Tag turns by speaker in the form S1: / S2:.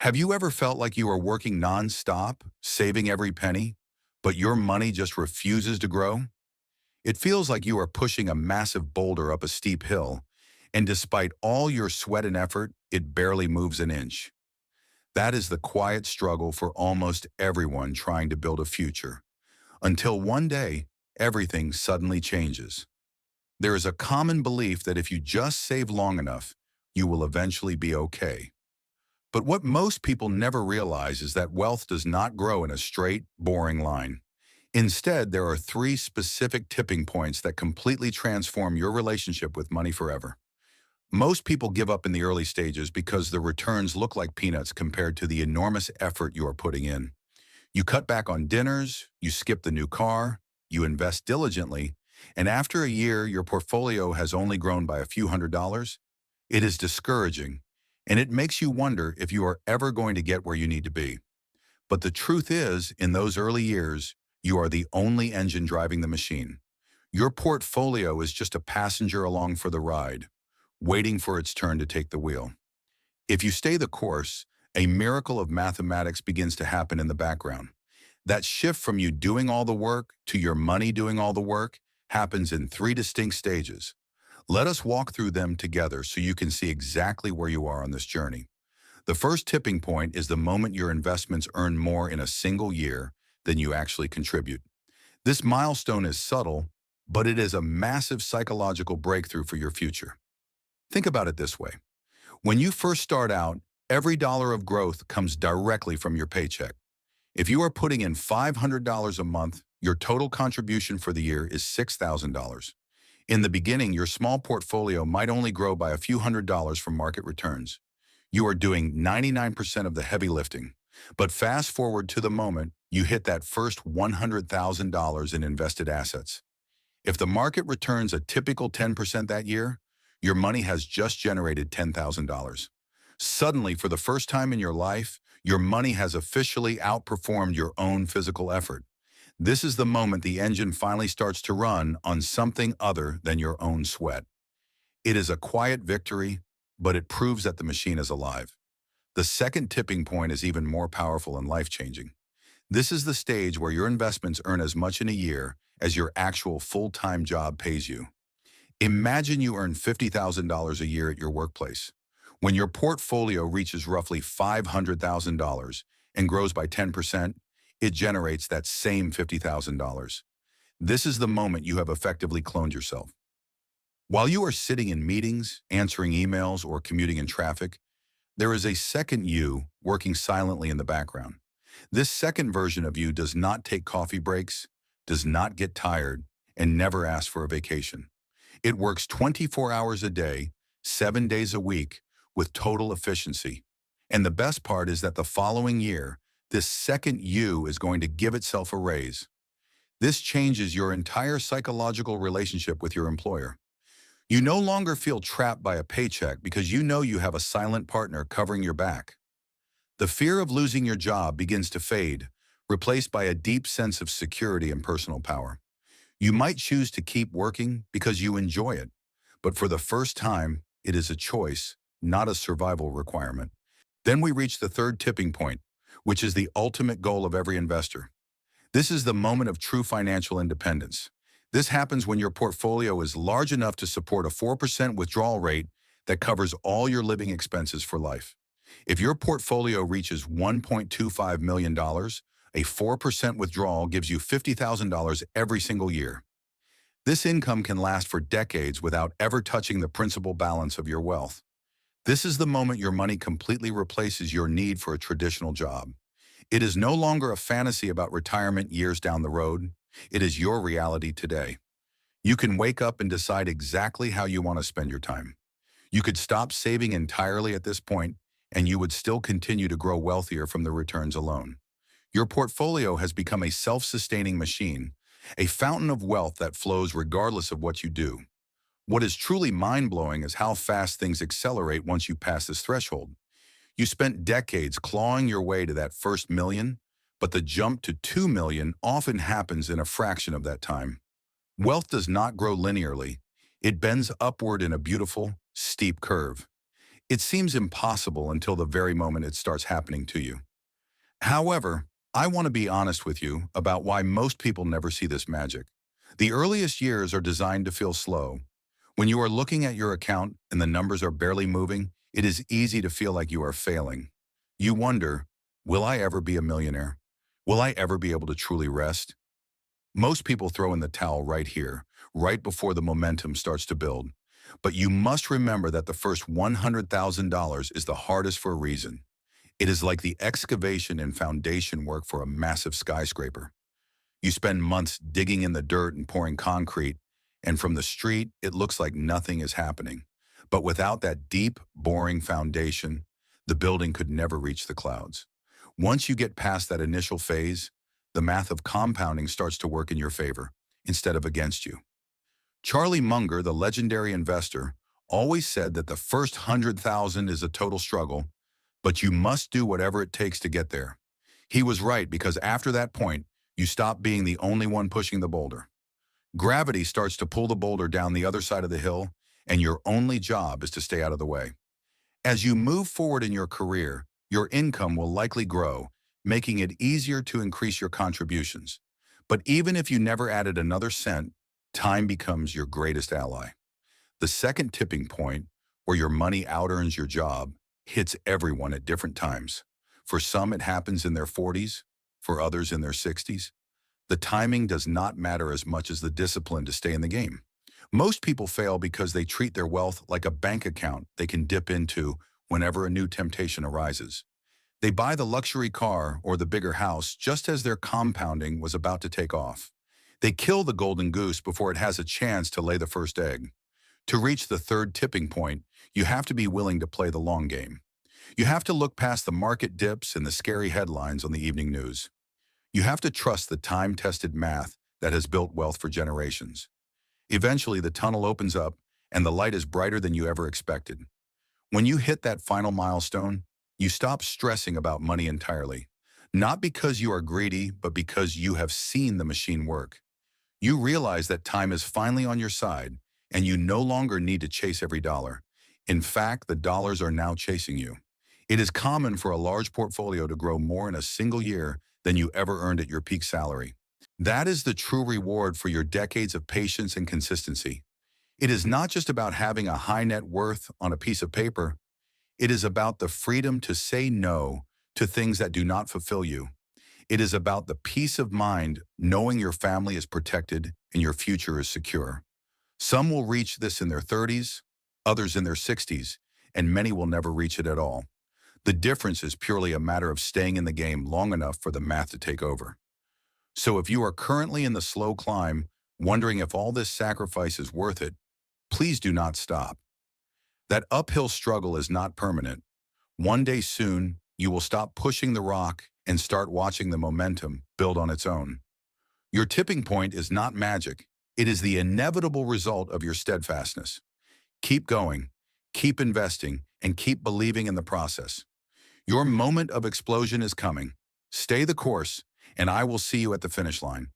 S1: Have you ever felt like you are working non-stop, saving every penny, but your money just refuses to grow? It feels like you are pushing a massive boulder up a steep hill, and despite all your sweat and effort, it barely moves an inch. That is the quiet struggle for almost everyone trying to build a future, until one day, everything suddenly changes. There is a common belief that if you just save long enough, you will eventually be okay. But what most people never realize is that wealth does not grow in a straight, boring line. Instead, there are three specific tipping points that completely transform your relationship with money forever. Most people give up in the early stages because the returns look like peanuts compared to the enormous effort you are putting in. You cut back on dinners, you skip the new car, you invest diligently, and after a year your portfolio has only grown by a few $100s. It is discouraging, and it makes you wonder if you are ever going to get where you need to be. But the truth is, in those early years, you are the only engine driving the machine. Your portfolio is just a passenger along for the ride, waiting for its turn to take the wheel. If you stay the course, a miracle of mathematics begins to happen in the background. That shift from you doing all the work to your money doing all the work happens in three distinct stages. Let us walk through them together so you can see exactly where you are on this journey. The first tipping point is the moment your investments earn more in a single year than you actually contribute. This milestone is subtle, but it is a massive psychological breakthrough for your future. Think about it this way. When you first start out, every dollar of growth comes directly from your paycheck. If you are putting in $500 a month, your total contribution for the year is $6,000. In the beginning, your small portfolio might only grow by a few $100s from market returns. You are doing 99% of the heavy lifting. But fast forward to the moment you hit that first $100,000 in invested assets. If the market returns a typical 10% that year, your money has just generated $10,000. Suddenly, for the first time in your life, your money has officially outperformed your own physical effort. This is the moment the engine finally starts to run on something other than your own sweat. It is a quiet victory, but it proves that the machine is alive. The second tipping point is even more powerful and life-changing. This is the stage where your investments earn as much in a year as your actual full-time job pays you. Imagine you earn $50,000 a year at your workplace. When your portfolio reaches roughly $500,000 and grows by 10%, it generates that same $50,000. This is the moment you have effectively cloned yourself. While you are sitting in meetings, answering emails, or commuting in traffic, there is a second you working silently in the background. This second version of you does not take coffee breaks, does not get tired, and never asks for a vacation. It works 24 hours a day, 7 days a week, with total efficiency. And the best part is that the following year, this second you is going to give itself a raise. This changes your entire psychological relationship with your employer. You no longer feel trapped by a paycheck because you know you have a silent partner covering your back. The fear of losing your job begins to fade, replaced by a deep sense of security and personal power. You might choose to keep working because you enjoy it, but for the first time, it is a choice, not a survival requirement. Then we reach the third tipping point, which is the ultimate goal of every investor. This is the moment of true financial independence. This happens when your portfolio is large enough to support a 4% withdrawal rate that covers all your living expenses for life. If your portfolio reaches $1.25 million, a 4% withdrawal gives you $50,000 every single year. This income can last for decades without ever touching the principal balance of your wealth. This is the moment your money completely replaces your need for a traditional job. It is no longer a fantasy about retirement years down the road. It is your reality today. You can wake up and decide exactly how you want to spend your time. You could stop saving entirely at this point, and you would still continue to grow wealthier from the returns alone. Your portfolio has become a self-sustaining machine, a fountain of wealth that flows regardless of what you do. What is truly mind-blowing is how fast things accelerate once you pass this threshold. You spent decades clawing your way to that first million, but the jump to 2 million often happens in a fraction of that time. Wealth does not grow linearly. It bends upward in a beautiful, steep curve. It seems impossible until the very moment it starts happening to you. However, I want to be honest with you about why most people never see this magic. The earliest years are designed to feel slow. When you are looking at your account and the numbers are barely moving, it is easy to feel like you are failing. You wonder, will I ever be a millionaire? Will I ever be able to truly rest? Most people throw in the towel right here, right before the momentum starts to build. But you must remember that the first $100,000 is the hardest for a reason. It is like the excavation and foundation work for a massive skyscraper. You spend months digging in the dirt and pouring concrete, and from the street, it looks like nothing is happening. But without that deep, boring foundation, the building could never reach the clouds. Once you get past that initial phase, the math of compounding starts to work in your favor instead of against you. Charlie Munger, the legendary investor, always said that the first 100,000 is a total struggle, but you must do whatever it takes to get there. He was right because after that point, you stop being the only one pushing the boulder. Gravity starts to pull the boulder down the other side of the hill, and your only job is to stay out of the way. As you move forward in your career, your income will likely grow, making it easier to increase your contributions. But even if you never added another cent, time becomes your greatest ally. The second tipping point, where your money out-earns your job, hits everyone at different times. For some, it happens in their 40s, for others in their 60s. The timing does not matter as much as the discipline to stay in the game. Most people fail because they treat their wealth like a bank account they can dip into whenever a new temptation arises. They buy the luxury car or the bigger house just as their compounding was about to take off. They kill the golden goose before it has a chance to lay the first egg. To reach the third tipping point, you have to be willing to play the long game. You have to look past the market dips and the scary headlines on the evening news. You have to trust the time-tested math that has built wealth for generations. Eventually, the tunnel opens up and the light is brighter than you ever expected. When you hit that final milestone, you stop stressing about money entirely. Not because you are greedy, but because you have seen the machine work. You realize that time is finally on your side, and you no longer need to chase every dollar. In fact, the dollars are now chasing you. It is common for a large portfolio to grow more in a single year than you ever earned at your peak salary. That is the true reward for your decades of patience and consistency. It is not just about having a high net worth on a piece of paper. It is about the freedom to say no to things that do not fulfill you. It is about the peace of mind knowing your family is protected and your future is secure. Some will reach this in their 30s, others in their 60s, and many will never reach it at all. The difference is purely a matter of staying in the game long enough for the math to take over. So if you are currently in the slow climb, wondering if all this sacrifice is worth it, please do not stop. That uphill struggle is not permanent. One day soon, you will stop pushing the rock and start watching the momentum build on its own. Your tipping point is not magic. It is the inevitable result of your steadfastness. Keep going, keep investing, and keep believing in the process. Your moment of explosion is coming. Stay the course, and I will see you at the finish line.